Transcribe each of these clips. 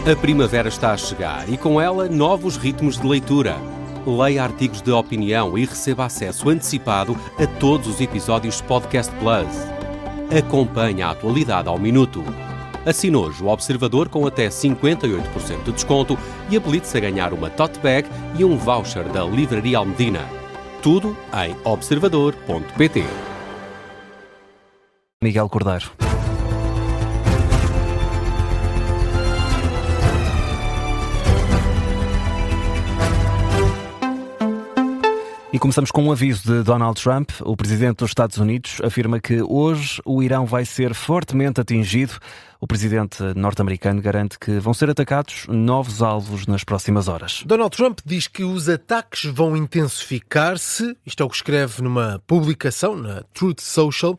A primavera está a chegar e com ela novos ritmos de leitura. Leia artigos de opinião e receba acesso antecipado a todos os episódios de Podcast Plus. Acompanhe a atualidade ao minuto. Assine hoje o Observador com até 58% de desconto e habilite-se a ganhar uma tote bag e um voucher da Livraria Almedina. Tudo em observador.pt. Miguel Cordeiro. E começamos com um aviso de Donald Trump. O presidente dos Estados Unidos afirma que hoje o Irão vai ser fortemente atingido. O presidente norte-americano garante que vão ser atacados novos alvos nas próximas horas. Donald Trump diz que os ataques vão intensificar-se. Isto é o que escreve numa publicação na Truth Social.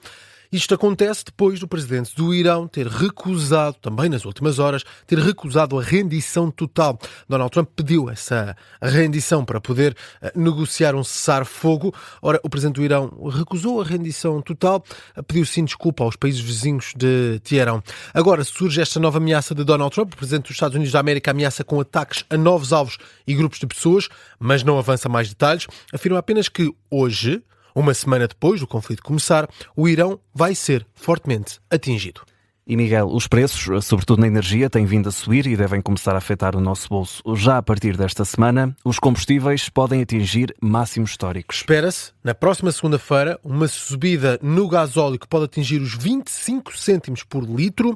Isto acontece depois do presidente do Irão ter recusado, também nas últimas horas, ter recusado a rendição total. Donald Trump pediu essa rendição para poder negociar um cessar-fogo. Ora, o presidente do Irão recusou a rendição total, pediu sim desculpa aos países vizinhos de Teherão. Agora surge esta nova ameaça de Donald Trump. O presidente dos Estados Unidos da América ameaça com ataques a novos alvos e grupos de pessoas, mas não avança mais detalhes. Afirma apenas que hoje, uma semana depois do conflito começar, o Irão vai ser fortemente atingido. E Miguel, os preços, sobretudo na energia, têm vindo a subir e devem começar a afetar o nosso bolso. Já a partir desta semana, os combustíveis podem atingir máximos históricos. Espera-se, na próxima segunda-feira, uma subida no gasóleo que pode atingir os 25 cêntimos por litro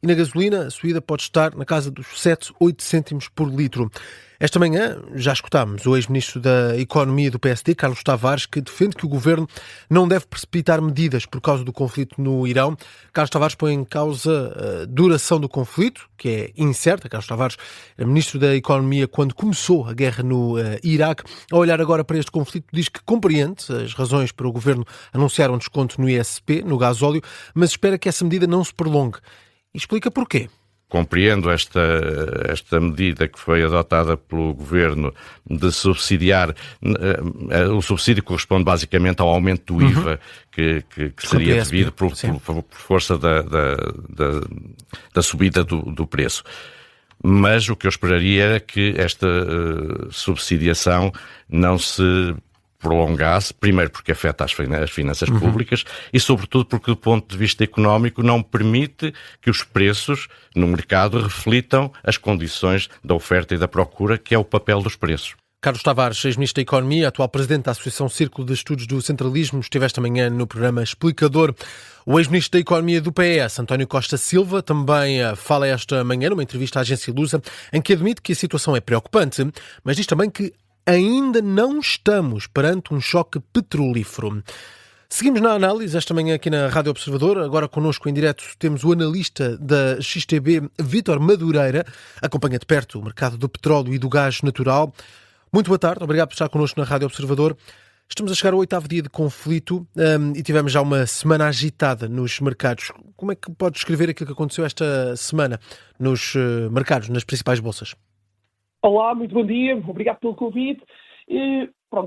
e na gasolina a subida pode estar na casa dos 7, 8 cêntimos por litro. Esta manhã já escutámos o ex-ministro da Economia do PSD, Carlos Tavares, que defende que o governo não deve precipitar medidas por causa do conflito no Irão. Carlos Tavares põe em causa a duração do conflito, que é incerta. Carlos Tavares era ministro da Economia quando começou a guerra no Iraque. Ao olhar agora para este conflito, diz que compreende as razões para o governo anunciar um desconto no ISP, no gasóleo, mas espera que essa medida não se prolongue. E explica porquê. Compreendo esta medida que foi adotada pelo Governo de subsidiar, o subsídio corresponde basicamente ao aumento do IVA que seria devido por força da subida do preço. Mas o que eu esperaria era que esta subsidiação não se prolongasse, primeiro porque afeta as finanças públicas e sobretudo porque do ponto de vista económico não permite que os preços no mercado reflitam as condições da oferta e da procura, que é o papel dos preços. Carlos Tavares, ex-ministro da Economia, atual presidente da Associação Círculo de Estudos do Centralismo, esteve esta manhã no programa Explicador. O ex-ministro da Economia do PS, António Costa Silva, também fala esta manhã numa entrevista à agência Lusa, em que admite que a situação é preocupante, mas diz também que ainda não estamos perante um choque petrolífero. Seguimos na análise esta manhã aqui na Rádio Observador. Agora connosco em direto temos o analista da XTB, Vítor Madureira. Acompanha de perto o mercado do petróleo e do gás natural. Muito boa tarde, obrigado por estar connosco na Rádio Observador. Estamos a chegar ao 8º dia de conflito e tivemos já uma semana agitada nos mercados. Como é que pode descrever aquilo que aconteceu esta semana nos mercados, nas principais bolsas? Olá, muito bom dia, obrigado pelo convite.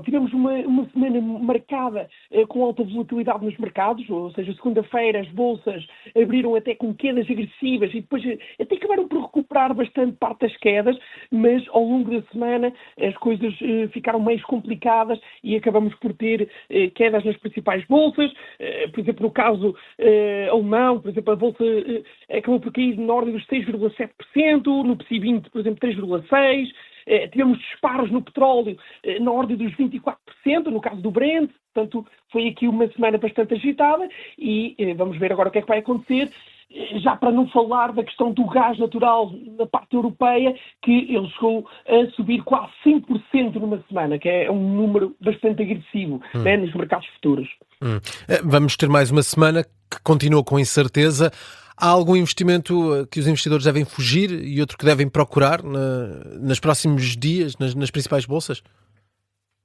Tivemos uma semana marcada com alta volatilidade nos mercados, ou seja, segunda-feira as bolsas abriram até com quedas agressivas e depois até acabaram por recuperar bastante parte das quedas, mas ao longo da semana as coisas ficaram mais complicadas e acabamos por ter quedas nas principais bolsas. Por exemplo, no caso alemão, por exemplo, a bolsa acabou por cair na ordem dos 6,7%, no PSI 20, por exemplo, 3,6%. Tivemos disparos no petróleo na ordem dos 24%, no caso do Brent, portanto foi aqui uma semana bastante agitada e vamos ver agora o que é que vai acontecer, já para não falar da questão do gás natural na parte europeia, que ele chegou a subir quase 5% numa semana, que é um número bastante agressivo nos mercados futuros. Vamos ter mais uma semana que continua com incerteza. Há algum investimento que os investidores devem fugir e outro que devem procurar nos próximos dias, nas principais bolsas?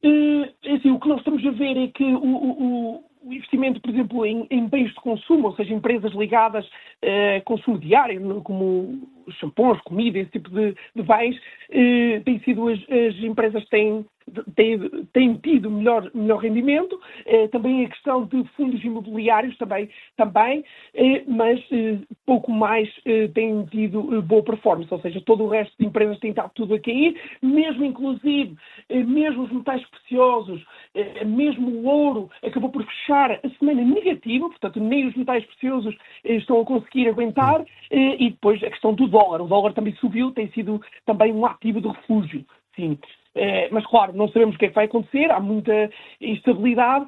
Assim, o que nós estamos a ver é que o investimento, por exemplo, em bens de consumo, ou seja, empresas ligadas a consumo diário, como shampoos, comida, esse tipo de bens, têm sido as empresas que têm têm tido melhor rendimento, também a questão de fundos imobiliários também, mas pouco mais têm tido boa performance, ou seja, todo o resto de empresas tem estado tudo a cair, inclusive os metais preciosos, mesmo o ouro acabou por fechar a semana negativa, portanto nem os metais preciosos estão a conseguir aguentar, e depois a questão do dólar. O dólar também subiu, tem sido também um ativo de refúgio, sim. Mas claro, não sabemos o que é que vai acontecer, há muita instabilidade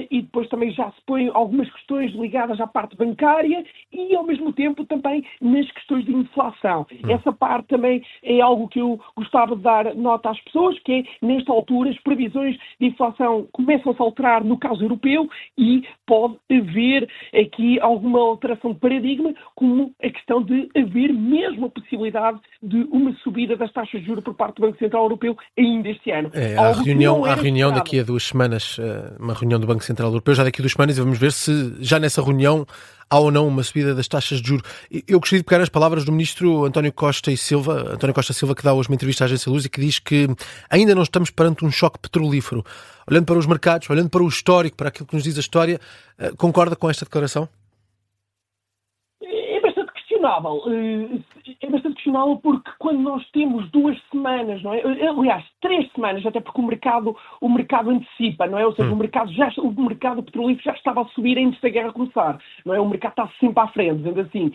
e depois também já se põem algumas questões ligadas à parte bancária e ao mesmo tempo também nas questões de inflação. Essa parte também é algo que eu gostava de dar nota às pessoas, que é, nesta altura, as previsões de inflação começam-se a alterar no caso europeu e pode haver aqui alguma alteração de paradigma, como a questão de haver mesmo a possibilidade de uma subida das taxas de juros por parte do Banco Central Europeu ainda este ano. Há reunião daqui a 2 semanas, uma reunião do Banco Central Europeu já daqui a 2 semanas, e vamos ver se já nessa reunião há ou não uma subida das taxas de juros. Eu gostaria de pegar as palavras do ministro António Costa Silva, que dá hoje uma entrevista à Agência Lusa e que diz que ainda não estamos perante um choque petrolífero. Olhando para os mercados, olhando para o histórico, para aquilo que nos diz a história, concorda com esta declaração? É bastante questionável. É bastante questionável porque quando nós temos 2 semanas, não é? Aliás, 3 semanas, até porque o mercado antecipa, não é? Ou seja, o mercado petrolífero já estava a subir antes da guerra começar, não é? O mercado está sempre à frente, dizendo assim.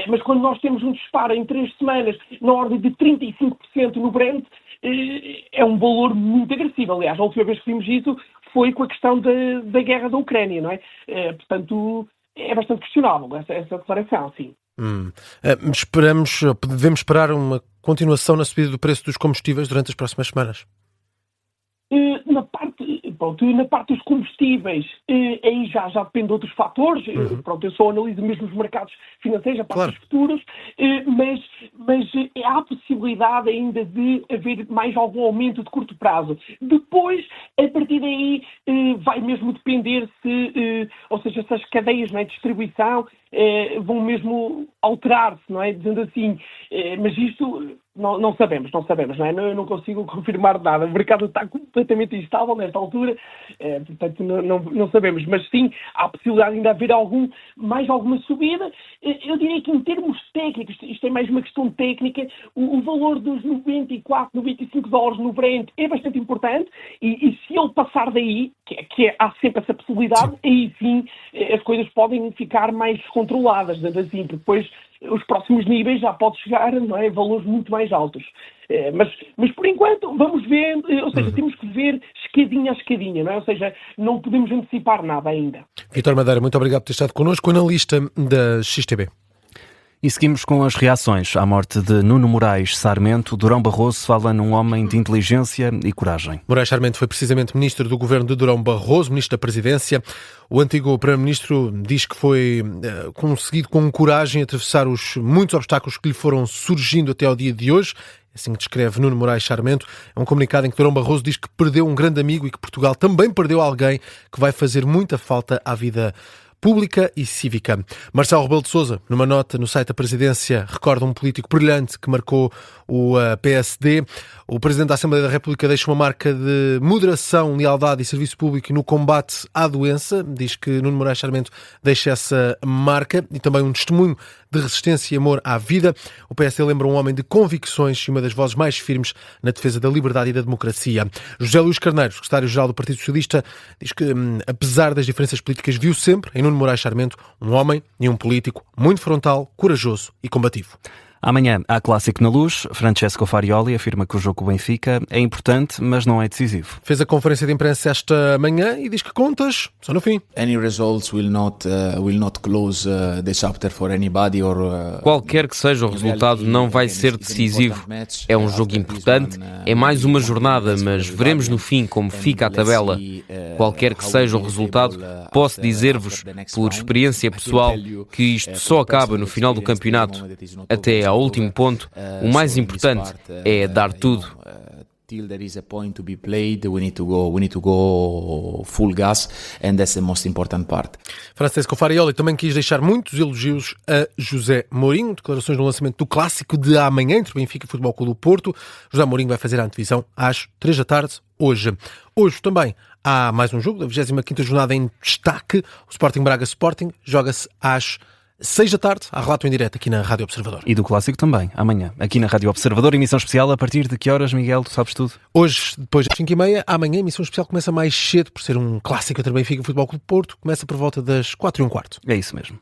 Mas quando nós temos um disparo em 3 semanas na ordem de 35% no Brent, é um valor muito agressivo. Aliás, a última vez que vimos isso foi com a questão da guerra da Ucrânia, não é? Portanto, é bastante questionável essa declaração, sim. Devemos esperar uma continuação na subida do preço dos combustíveis durante as próximas semanas? Na parte dos combustíveis, aí já depende de outros fatores. Eu só analiso mesmo os mercados financeiros, a parte dos futuros, mas há a possibilidade ainda de haver mais algum aumento de curto prazo. Depois, a partir daí, vai mesmo depender se as cadeias, não é, de distribuição vão mesmo alterar-se, não é? Dizendo assim, mas isto não sabemos, não é? Eu não consigo confirmar nada. O mercado está completamente instável nesta altura, portanto não sabemos. Mas sim, há a possibilidade de ainda haver mais alguma subida. Eu diria que em termos técnicos, isto é mais uma questão técnica, o valor dos 94, 95 dólares no Brent é bastante importante e se ele passar daí, há sempre essa possibilidade, aí sim as coisas podem ficar mais controladas, dizendo assim, porque depois os próximos níveis já pode chegar, não é, a valores muito mais altos. Mas por enquanto vamos ver, ou seja, temos que ver escadinha a escadinha, não é? Ou seja, não podemos antecipar nada ainda. Vítor Madeira, muito obrigado por ter estado connosco, analista da XTB. E seguimos com as reações à morte de Nuno Moraes Sarmento. Durão Barroso fala num homem de inteligência e coragem. Moraes Sarmento foi precisamente ministro do governo de Durão Barroso, ministro da Presidência. O antigo primeiro-ministro diz que foi conseguido com coragem atravessar os muitos obstáculos que lhe foram surgindo até ao dia de hoje. Assim que descreve Nuno Moraes Sarmento. É um comunicado em que Durão Barroso diz que perdeu um grande amigo e que Portugal também perdeu alguém que vai fazer muita falta à vida pública e cívica. Marcelo Rebelo de Sousa, numa nota no site da Presidência, recorda um político brilhante que marcou o PSD. O Presidente da Assembleia da República deixa uma marca de moderação, lealdade e serviço público no combate à doença. Diz que Nuno Moraes Sarmento deixa essa marca e também um testemunho de resistência e amor à vida. O PSD lembra um homem de convicções e uma das vozes mais firmes na defesa da liberdade e da democracia. José Luís Carneiro, secretário-geral do Partido Socialista, diz que, apesar das diferenças políticas, viu sempre em Nuno Moraes Sarmento um homem e um político muito frontal, corajoso e combativo. Amanhã há clássico na Luz. Francesco Farioli afirma que o jogo do Benfica é importante, mas não é decisivo. Fez a conferência de imprensa esta manhã e diz que contas só no fim. Qualquer que seja o resultado, não vai ser decisivo. É um jogo importante, é mais uma jornada, mas veremos no fim como fica a tabela. Qualquer que seja o resultado, posso dizer-vos, por experiência pessoal, que isto só acaba no final do campeonato. Até ao último ponto, o mais importante é dar tudo. Till there is a point to be played, we need to go full gas, and that's the most important part. Francesco Farioli também quis deixar muitos elogios a José Mourinho, declarações no lançamento do clássico de amanhã entre Benfica e Futebol Clube do Porto. José Mourinho vai fazer a antevisão às 3 da tarde, hoje. Hoje também há mais um jogo da 25ª jornada em destaque. O Sporting Braga Sporting joga-se às 6 da tarde, há relato em direto aqui na Rádio Observador. E do clássico também, amanhã, aqui na Rádio Observador, emissão especial a partir de que horas, Miguel? Tu sabes tudo? Hoje, depois das 5h30, amanhã a emissão especial começa mais cedo, por ser um clássico entre Benfica e Futebol Clube do Porto, começa por volta das 4h15. É isso mesmo.